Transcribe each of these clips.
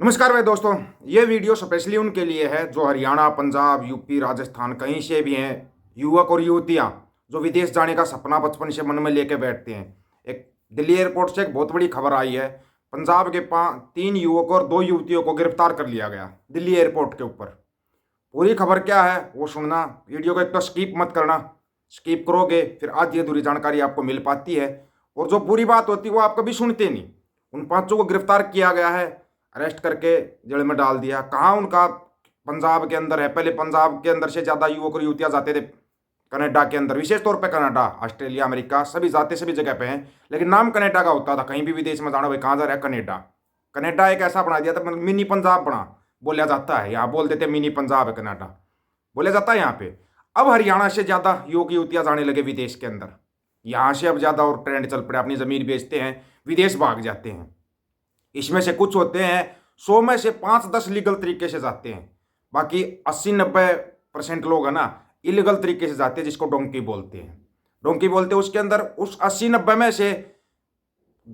नमस्कार भाई दोस्तों। ये वीडियो स्पेशली उनके लिए है जो हरियाणा, पंजाब, यूपी, राजस्थान कहीं से भी हैं, युवक और युवतियां जो विदेश जाने का सपना बचपन से मन में लेके बैठते हैं। एक दिल्ली एयरपोर्ट से एक बहुत बड़ी खबर आई है। पंजाब के 3 युवक और 2 युवतियों को गिरफ्तार कर लिया गया दिल्ली एयरपोर्ट के ऊपर। पूरी खबर क्या है वो सुनना, वीडियो को एक तो स्किप मत करना। स्किप करोगे फिर आधी अधूरी जानकारी आपको मिल पाती है, और जो पूरी बात होती है वो आप कभी सुनते नहीं। उन 5 को गिरफ्तार किया गया है, अरेस्ट करके जेल में डाल दिया। कहाँ उनका पंजाब के अंदर है। पहले पंजाब के अंदर से ज़्यादा युवक और युवतियाँ जाते थे कनाडा के अंदर, विशेष तौर पे कनाडा, ऑस्ट्रेलिया, अमेरिका, सभी जाते सभी जगह पे हैं, लेकिन नाम कनाडा का होता था। कहीं भी विदेश में जाना भाई कहाँ जा रहा है, कनाडा। कनाडा एक ऐसा बना दिया था, मिनी पंजाब बना बोला जाता है। यहाँ बोल देते मिनी पंजाब है कनाडा, बोला जाता है यहाँ पे। अब हरियाणा से ज़्यादा युवक युवतियाँ जाने लगे विदेश के अंदर। यहाँ से अब ज़्यादा और ट्रेंड चल पड़े, अपनी ज़मीन बेचते हैं, विदेश भाग जाते हैं। इसमें से कुछ होते हैं 100 में से 5-10 लीगल तरीके से जाते हैं, बाकी 80-90% लोग है ना इलीगल तरीके से जाते हैं, जिसको डोंकी बोलते हैं। डोंकी बोलते हैं उसके अंदर उस 80-90 में से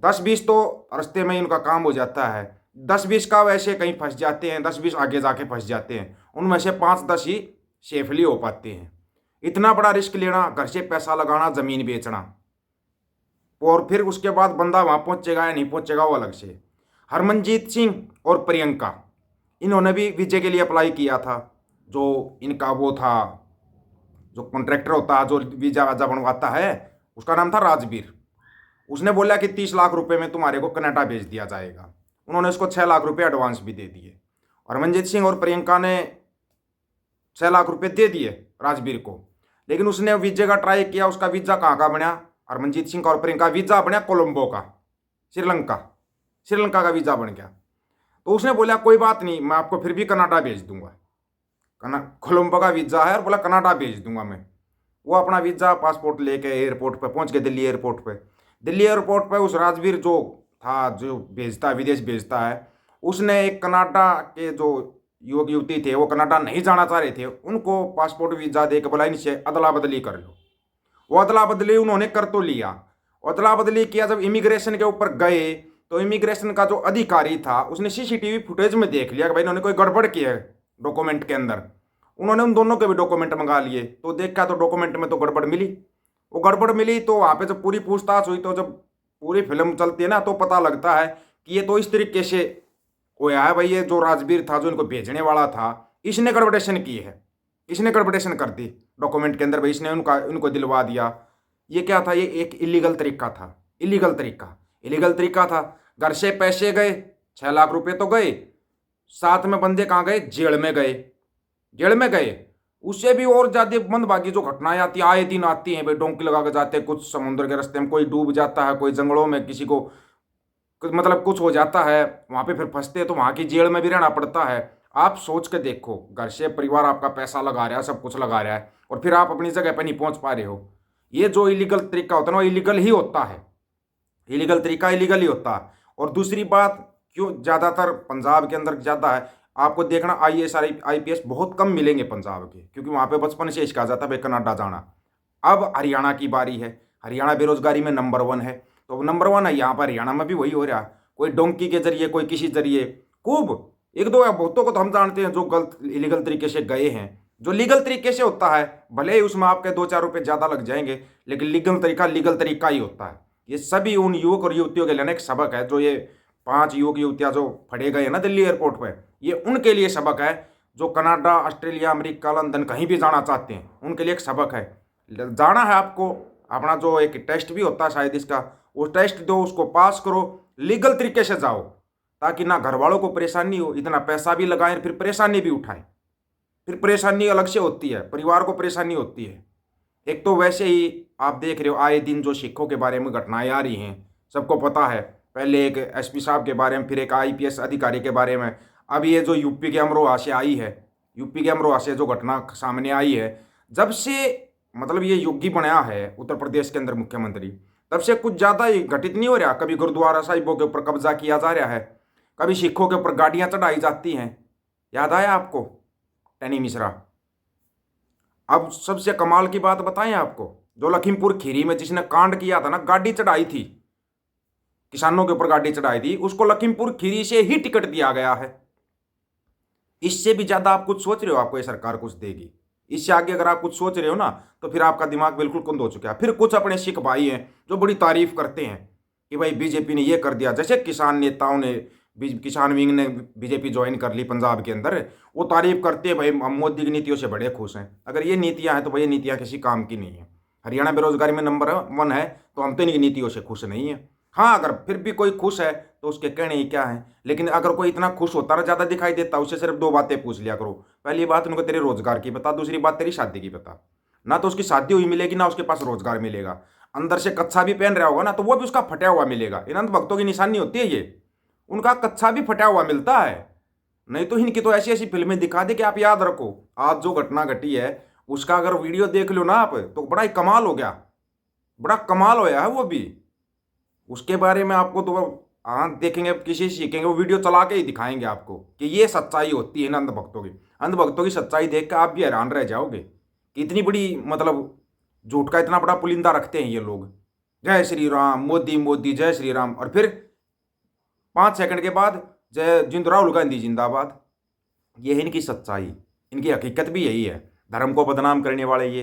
10-20 तो रास्ते में ही उनका काम हो जाता है। 10-20 का वैसे कहीं फंस जाते हैं, 10-20 आगे जाके फंस जाते हैं। उनमें से 5-10 ही सेफली हो पाते हैं। इतना बड़ा रिस्क लेना, घर से पैसा लगाना, ज़मीन बेचना, और फिर उसके बाद बंदा वहाँ पहुँचेगा या नहीं पहुँचेगा वो अलग से। हरमनजीत सिंह और प्रियंका, इन्होंने भी वीजे के लिए अप्लाई किया था। जो इनका वो था, जो कॉन्ट्रैक्टर होता है जो वीजा वाजा बनवाता है, उसका नाम था राजवीर। उसने बोला कि 30 लाख रुपए में तुम्हारे को कनाडा भेज दिया जाएगा। उन्होंने उसको 6 लाख रुपए एडवांस भी दे दिए। हरमनजीत सिंह और प्रियंका ने 6 लाख रुपए दे दिए राजवीर को, लेकिन उसने वीजे का ट्राई किया। उसका वीजा कहाँ का बना, हरमनजीत सिंह और प्रियंका वीजा बना कोलंबो का, श्रीलंका। श्रीलंका का वीजा बन गया। तो उसने बोला कोई बात नहीं, मैं आपको फिर भी कनाडा भेज दूंगा। कोलंबो का वीजा है, और बोला कनाडा भेज दूंगा मैं। वो अपना वीजा पासपोर्ट लेके एयरपोर्ट पे पहुंच गए, दिल्ली एयरपोर्ट पे। दिल्ली एयरपोर्ट पे उस राजवीर जो था, जो भेजता है, विदेश भेजता है, उसने एक कनाडा के जो युवक युवती थे वो कनाडा नहीं जाना चाह रहे थे, उनको पासपोर्ट वीजा दे के बोला इनसे अदला बदली कर लो। वो अदला बदली उन्होंने कर तो लिया। अदला बदली किया, जब इमिग्रेशन के ऊपर गए तो इमिग्रेशन का जो अधिकारी था उसने सीसीटीवी फुटेज में देख लिया कि भाई इन्होंने कोई गड़बड़ की है डॉक्यूमेंट के अंदर। उन्होंने उन दोनों के भी डॉक्यूमेंट मंगा लिए, तो देखा तो डॉक्यूमेंट में तो गड़बड़ मिली। वो गड़बड़ मिली तो वहाँ पे जब पूरी पूछताछ हुई, तो जब पूरी फिल्म चलती है ना, तो पता लगता है कि ये तो इस तरीके से होया है भाई, ये जो राजवीर था जो इनको भेजने वाला था, इसने गड़बड़ेशन की है, इसने गड़बड़ेशन कर दी डॉक्यूमेंट के अंदर भाई, इसने उनका इनको दिलवा दिया। ये क्या था, ये एक इलीगल तरीका था। इलीगल तरीका था। घर से पैसे गए, 6 लाख रुपए तो गए, साथ में बंदे कहाँ गए, जेल में गए। जेल में गए। उससे भी और ज्यादा मंदभागी जो घटनाएं आती आए दिन आती हैं भाई, डोंकी लगा के जाते हैं, कुछ समुद्र के रास्ते में कोई डूब जाता है, कोई जंगलों में किसी को मतलब कुछ हो जाता है, वहां पे फिर फंसते हैं तो वहां की जेल में भी रहना पड़ता है। आप सोच के देखो, घर से परिवार आपका पैसा लगा रहा है, सब कुछ लगा रहा है, और फिर आप अपनी जगह पर नहीं पहुंच पा रहे हो। ये जो इलीगल तरीका होता है ना, वो इलीगल ही होता है। इलीगल तरीका इलीगल ही होता है। और दूसरी बात, क्यों ज़्यादातर पंजाब के अंदर ज़्यादा है, आपको देखना आईएएस आईपीएस बहुत कम मिलेंगे पंजाब के, क्योंकि वहाँ पे बचपन से इसका जाता है भाई कनाडा जाना। अब हरियाणा की बारी है। हरियाणा बेरोजगारी में नंबर 1 है, तो नंबर 1 है यहाँ पर, हरियाणा में भी वही हो रहा है। कोई डोंकी के जरिए, कोई किसी जरिए, खूब एक दो या बहुतों को तो हम जानते हैं जो गलत इलीगल तरीके से गए हैं। जो लीगल तरीके से होता है, भले ही उसमें आपके 2-4 रुपये ज़्यादा लग जाएंगे, लेकिन लीगल तरीका ही होता है। ये सभी उन युवक और युवतियों के लिए एक सबक है। जो ये 5 युवक युवतियाँ जो फड़े गए ना दिल्ली एयरपोर्ट पर, ये उनके लिए सबक है। जो कनाडा, ऑस्ट्रेलिया, अमेरिका, लंदन कहीं भी जाना चाहते हैं, उनके लिए एक सबक है। जाना है आपको, अपना जो एक टेस्ट भी होता है शायद इसका, वो टेस्ट दो, उसको पास करो, लीगल तरीके से जाओ, ताकि ना घर वालों को परेशानी हो, इतना पैसा भी लगाएं फिर परेशानी भी उठाएं। फिर परेशानी अलग से होती है, परिवार को परेशानी होती है। एक तो वैसे ही आप देख रहे हो आए दिन जो सिखों के बारे में घटनाएं आ रही हैं, सबको पता है। पहले एक एसपी साहब के बारे में, फिर एक आईपीएस अधिकारी के बारे में, अब ये जो यूपी के अमरोहा से आई है, यूपी के अमरोहा से जो घटना सामने आई है, जब से मतलब ये योगी बनाया है उत्तर प्रदेश के अंदर मुख्यमंत्री, तब से कुछ ज़्यादा ही घटित नहीं हो रहा। कभी गुरुद्वारा साहिबों के ऊपर कब्जा किया जा रहा है, कभी सिखों के ऊपर गाड़ियाँ चढ़ाई जाती हैं। याद आया आपको टैनी मिश्रा? अब सबसे कमाल की बात बताएं आपको, जो लखीमपुर खीरी में जिसने कांड किया था ना, गाड़ी चढ़ाई थी, किसानों के ऊपर गाड़ी चढ़ाई थी, उसको लखीमपुर खीरी से ही टिकट दिया गया है। इससे भी ज्यादा आप कुछ सोच रहे हो आपको ये सरकार कुछ देगी? इससे आगे अगर आप कुछ सोच रहे हो ना, तो फिर आपका दिमाग बिल्कुल कुंद हो चुका है। फिर कुछ अपने सिख भाई हैं जो बड़ी तारीफ करते हैं कि भाई बीजेपी ने ये कर दिया, जैसे किसान नेताओं ने, किसान विंग ने बीजेपी ज्वाइन कर ली पंजाब के अंदर, वो तारीफ करते हैं भाई हम मोदी की नीतियों से बड़े खुश हैं। अगर ये नीतियां हैं तो भाई ये नीतियां किसी काम की नहीं है। हरियाणा बेरोजगारी में नंबर 1 है, तो हम तो इनकी नीतियों से खुश नहीं है। हाँ, अगर फिर भी कोई खुश है तो उसके कहने ही क्या है। लेकिन अगर कोई इतना खुश होता रहा, ज्यादा दिखाई देता, उससे सिर्फ 2 बातें पूछ लिया करो। पहली बात उनको तेरे रोजगार की बता, दूसरी बात तेरी शादी की बता। ना तो उसकी शादी हुई मिलेगी, ना उसके पास रोजगार मिलेगा। अंदर से कच्छा भी पहन रहा होगा ना, तो वो भी उसका फटा हुआ मिलेगा। इन अंध भक्तों की निशानी होती है ये, उनका कच्छा भी फटा हुआ मिलता है। नहीं तो इनकी तो ऐसी ऐसी फिल्में दिखा दे कि आप याद रखो। आज जो घटना घटी है उसका अगर वीडियो देख लो ना आप, तो बड़ा ही कमाल हो गया, बड़ा कमाल होया है वो भी। उसके बारे में आपको तो हाँ देखेंगे, किसी सीखेंगे, वो वीडियो चला के ही दिखाएंगे आपको कि ये सच्चाई होती है ना अंधभक्तों की। अंधभक्तों की सच्चाई देख कर आप भी हैरान रह जाओगे कि इतनी बड़ी मतलब झूठ का इतना बड़ा पुलिंदा रखते हैं ये लोग। जय श्री राम, मोदी मोदी, जय श्री राम, और फिर 5 सेकंड के बाद जय जिंद राहुल गांधी जिंदाबाद। ये है इनकी सच्चाई, इनकी हकीकत भी यही है। धर्म को बदनाम करने वाले ये,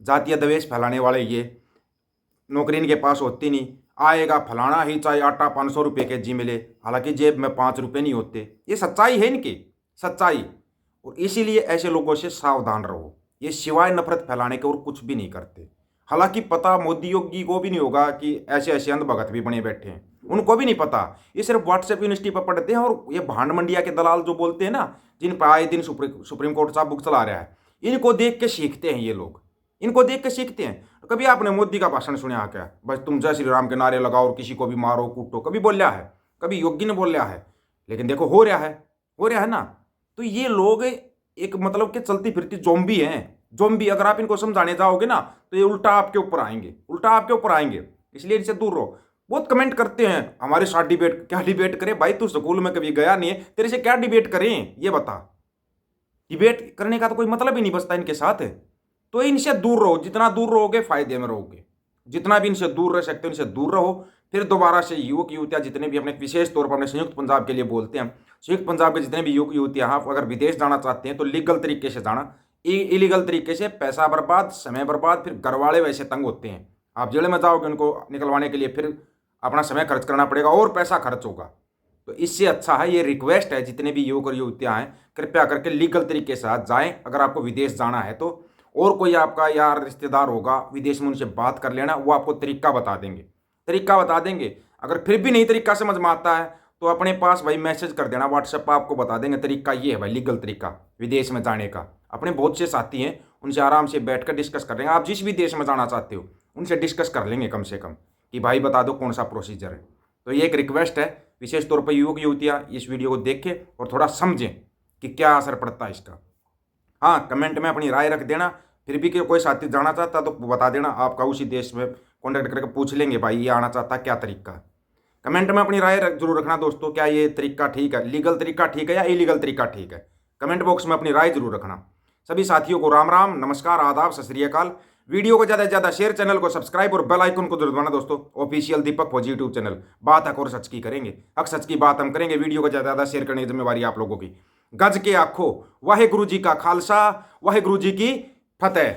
जातीय द्वेष फैलाने वाले ये, नौकरी इनके पास होती नहीं, आएगा फलाना ही चाहे आटा 500 रुपये के जी मिले, हालांकि जेब में 5 रुपये नहीं होते। ये सच्चाई है इनकी, सच्चाई। और इसीलिए ऐसे लोगों से सावधान रहो। ये सिवाय नफरत फैलाने के और कुछ भी नहीं करते। हालांकि पता मोदी योगी को भी नहीं होगा कि ऐसे ऐसे अंधभगत भी बने बैठे हैं, उनको भी नहीं पता। ये सिर्फ व्हाट्सएप यूनिवर्सिटी पर पढ़ते हैं। और ये भांड मंडिया के दलाल जो बोलते हैं ना, जिन पर आए दिन सुप्रीम कोर्ट साहब बुक चला रहा है, इनको देख के सीखते हैं ये लोग, इनको देख के सीखते हैं। कभी आपने मोदी का भाषण सुना क्या? बस तुम जय श्री राम के नारे लगाओ और किसी को भी मारो कूटो, कभी बोलिया है? कभी योगी ने बोलिया है? लेकिन देखो हो रहा है, हो रहा है ना। तो ये लोग एक मतलब कि चलती फिरती जोम्बी हैं, जोम्बी। अगर आप इनको समझाने जाओगे ना, तो ये उल्टा आपके ऊपर आएंगे, उल्टा आपके ऊपर आएंगे। इसलिए इनसे दूर रहो। बहुत कमेंट करते हैं हमारे साथ डिबेट, क्या डिबेट करें भाई? तू स्कूल में कभी गया नहीं है, तेरे से क्या डिबेट करें ये बता। डिबेट करने का तो कोई मतलब ही नहीं बचता इनके साथ। तो इनसे दूर रहो, जितना दूर रहोगे फायदे में रहोगे। जितना भी इनसे दूर रह सकते हो इनसे दूर रहो। फिर दोबारा से युवक युवतियां जितने भी अपने, विशेष तौर पर अपने संयुक्त पंजाब के लिए बोलते हैं, संयुक्त पंजाब के जितने भी युवक युवतियां अगर विदेश जाना चाहते हैं तो लीगल तरीके से जाना। इलीगल तरीके से पैसा बर्बाद, समय बर्बाद, फिर घर वाले वैसे तंग होते हैं। आप जेल में जाओगे उनको निकलवाने के लिए, फिर अपना समय खर्च करना पड़ेगा और पैसा खर्च होगा। तो इससे अच्छा है, ये रिक्वेस्ट है जितने भी युवक और युवतियां हैं, कृपया करके लीगल तरीके से जाएं अगर आपको विदेश जाना है तो। और कोई आपका यार रिश्तेदार होगा विदेश में, उनसे बात कर लेना, वो आपको तरीका बता देंगे, तरीका बता देंगे। अगर फिर भी नहीं तरीका समझ में आता है तो अपने पास भाई मैसेज कर देना व्हाट्सएप पर, आपको बता देंगे तरीका ये है भाई, लीगल तरीका विदेश में जाने का। अपने बहुत से साथी हैं, उनसे आराम से बैठ कर डिस्कस कर लेंगे। आप जिस भी देश में जाना चाहते हो उनसे डिस्कस कर लेंगे कम से कम, कि भाई बता दो कौन सा प्रोसीजर है। तो ये एक रिक्वेस्ट है, विशेष तौर पर युवक युवतियाँ इस वीडियो को देखें और थोड़ा समझें कि क्या असर पड़ता है इसका। हाँ, कमेंट में अपनी राय रख देना। फिर भी कोई साथी जाना चाहता तो बता देना, आपका उसी देश में कॉन्टैक्ट करके पूछ लेंगे भाई ये आना चाहता क्या तरीका है। कमेंट में अपनी राय जरूर रखना दोस्तों, क्या ये तरीका ठीक है, लीगल तरीका ठीक है या इलीगल तरीका ठीक है। कमेंट बॉक्स में अपनी राय जरूर रखना। सभी साथियों को राम राम, नमस्कार, आदाब, सत श्री अकाल। वीडियो को ज़्यादा से ज़्यादा शेयर, चैनल को सब्सक्राइब और बेल आइकन को जरूर दबाना दोस्तों। ऑफिशियल दीपक फौजी यूट्यूब चैनल, बात हक और सच की करेंगे, हक सच की बात हम करेंगे। वीडियो को ज़्यादा से ज़्यादा शेयर करने की जिम्मेवारी आप लोगों की। गज के आखो वाहे गुरु जी का खालसा, वाहे गुरु जी की फतेह।